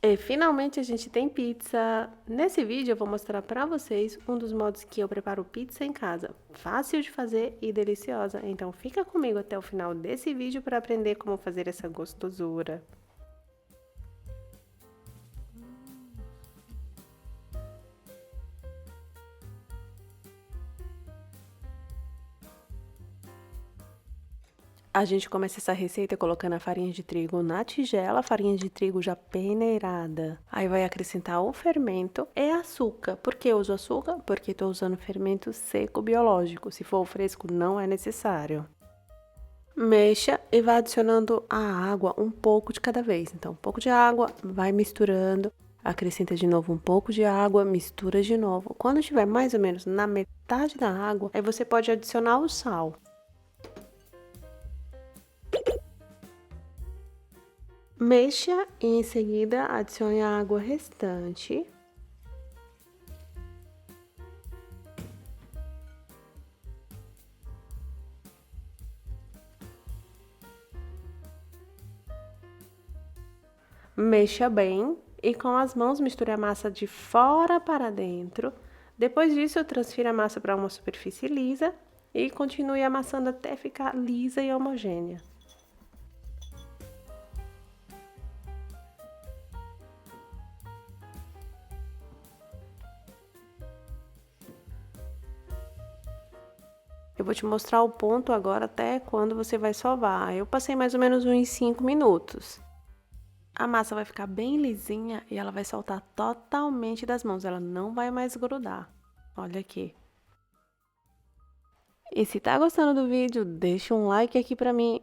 E finalmente a gente tem pizza. Nesse vídeo eu vou mostrar pra vocês um dos modos que eu preparo pizza em casa. Fácil de fazer e deliciosa. Então fica comigo até o final desse vídeo para aprender como fazer essa gostosura. A gente começa essa receita colocando a farinha de trigo na tigela, farinha de trigo já peneirada. Aí vai acrescentar o fermento e açúcar. Por que eu uso açúcar? Porque estou usando fermento seco biológico. Se for fresco, não é necessário. Mexa e vai adicionando a água um pouco de cada vez. Então, um pouco de água, vai misturando, acrescenta de novo um pouco de água, mistura de novo. Quando estiver mais ou menos na metade da água, aí você pode adicionar o sal. Mexa e em seguida adicione a água restante. Mexa bem e com as mãos misture a massa de fora para dentro. Depois disso, transfira a massa para uma superfície lisa e continue amassando até ficar lisa e homogênea. Eu vou te mostrar o ponto agora até quando você vai sovar. Eu passei mais ou menos uns 5 minutos. A massa vai ficar bem lisinha e ela vai soltar totalmente das mãos, ela não vai mais grudar. Olha aqui. E se tá gostando do vídeo, deixa um like aqui pra mim.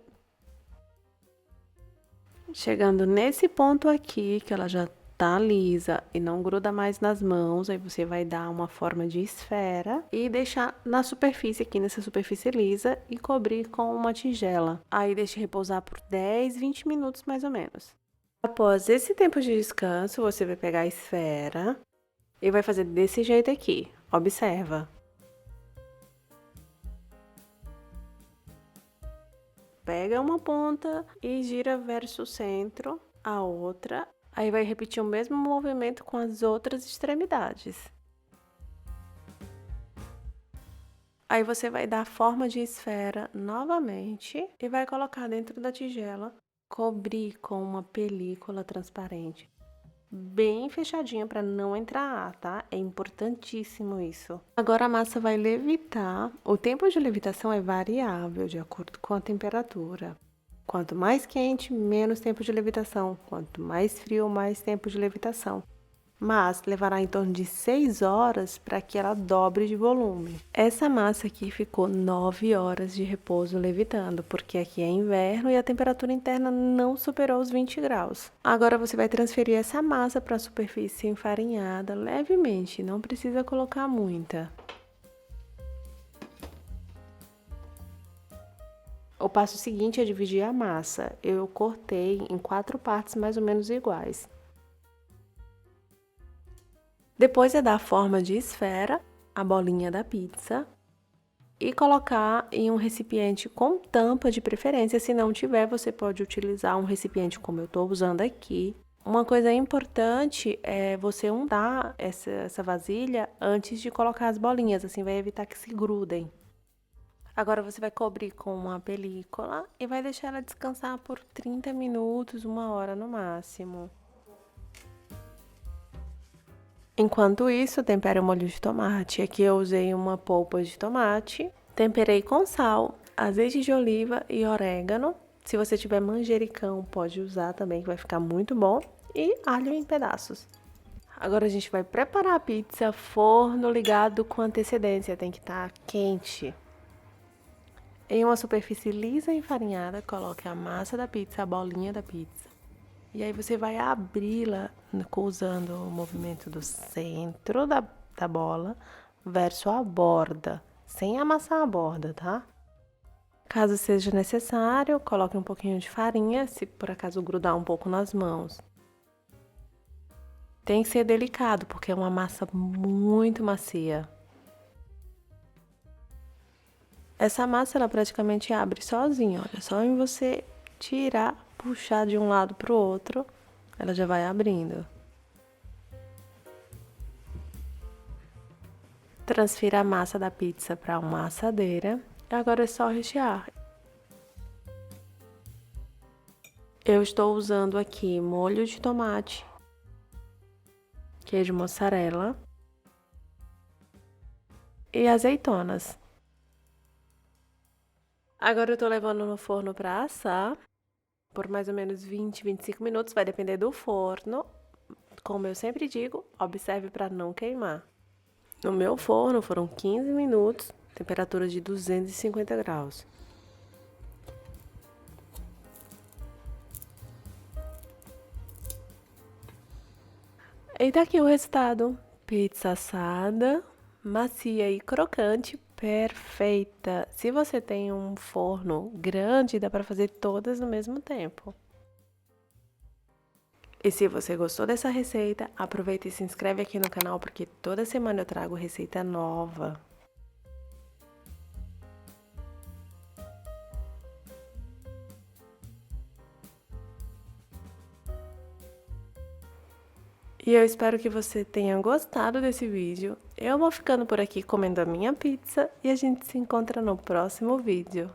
Chegando nesse ponto aqui, que ela já tá lisa e não gruda mais nas mãos, aí você vai dar uma forma de esfera e deixar na superfície aqui, nessa superfície lisa, e cobrir com uma tigela. Aí deixe repousar por 10, 20 minutos mais ou menos. Após esse tempo de descanso, você vai pegar a esfera e vai fazer desse jeito aqui. Observa. Pega uma ponta e gira verso centro a outra. Aí vai repetir o mesmo movimento com as outras extremidades. Aí você vai dar forma de esfera novamente e vai colocar dentro da tigela, cobrir com uma película transparente. Bem fechadinha para não entrar ar, tá? É importantíssimo isso. Agora a massa vai levitar. O tempo de levitação é variável de acordo com a temperatura. Quanto mais quente, menos tempo de levitação. Quanto mais frio, mais tempo de levitação. Mas levará em torno de 6 horas para que ela dobre de volume. Essa massa aqui ficou 9 horas de repouso levitando, porque aqui é inverno e a temperatura interna não superou os 20 graus. Agora você vai transferir essa massa para a superfície enfarinhada levemente, não precisa colocar muita. O passo seguinte é dividir a massa. Eu cortei em 4 partes mais ou menos iguais. Depois é dar forma de esfera, a bolinha da pizza, e colocar em um recipiente com tampa de preferência. Se não tiver, você pode utilizar um recipiente como eu estou usando aqui. Uma coisa importante é você untar essa vasilha antes de colocar as bolinhas, assim vai evitar que se grudem. Agora você vai cobrir com uma película e vai deixar ela descansar por 30 minutos, 1 hora no máximo. Enquanto isso, tempere o molho de tomate. Aqui eu usei uma polpa de tomate. Temperei com sal, azeite de oliva e orégano. Se você tiver manjericão, pode usar também, que vai ficar muito bom. E alho em pedaços. Agora a gente vai preparar a pizza, forno ligado com antecedência, tem que estar quente. Em uma superfície lisa e enfarinhada, coloque a massa da pizza, a bolinha da pizza. E aí você vai abri-la usando o movimento do centro da bola verso a borda, sem amassar a borda, tá? Caso seja necessário, coloque um pouquinho de farinha, se por acaso grudar um pouco nas mãos. Tem que ser delicado, porque é uma massa muito macia. Essa massa, ela praticamente abre sozinha, olha, só em você tirar, puxar de um lado para o outro, ela já vai abrindo. Transfira a massa da pizza para uma assadeira. Agora é só rechear. Eu estou usando aqui molho de tomate, queijo mussarela e azeitonas. Agora eu tô levando no forno para assar por mais ou menos 20, 25 minutos, vai depender do forno. Como eu sempre digo, observe para não queimar. No meu forno foram 15 minutos, temperatura de 250 graus. E tá aqui o resultado. Pizza assada, macia e crocante, perfeita. Se você tem um forno grande, dá para fazer todas no mesmo tempo. E se você gostou dessa receita, aproveita e se inscreve aqui no canal porque toda semana eu trago receita nova. E eu espero que você tenha gostado desse vídeo. Eu vou ficando por aqui comendo a minha pizza e a gente se encontra no próximo vídeo.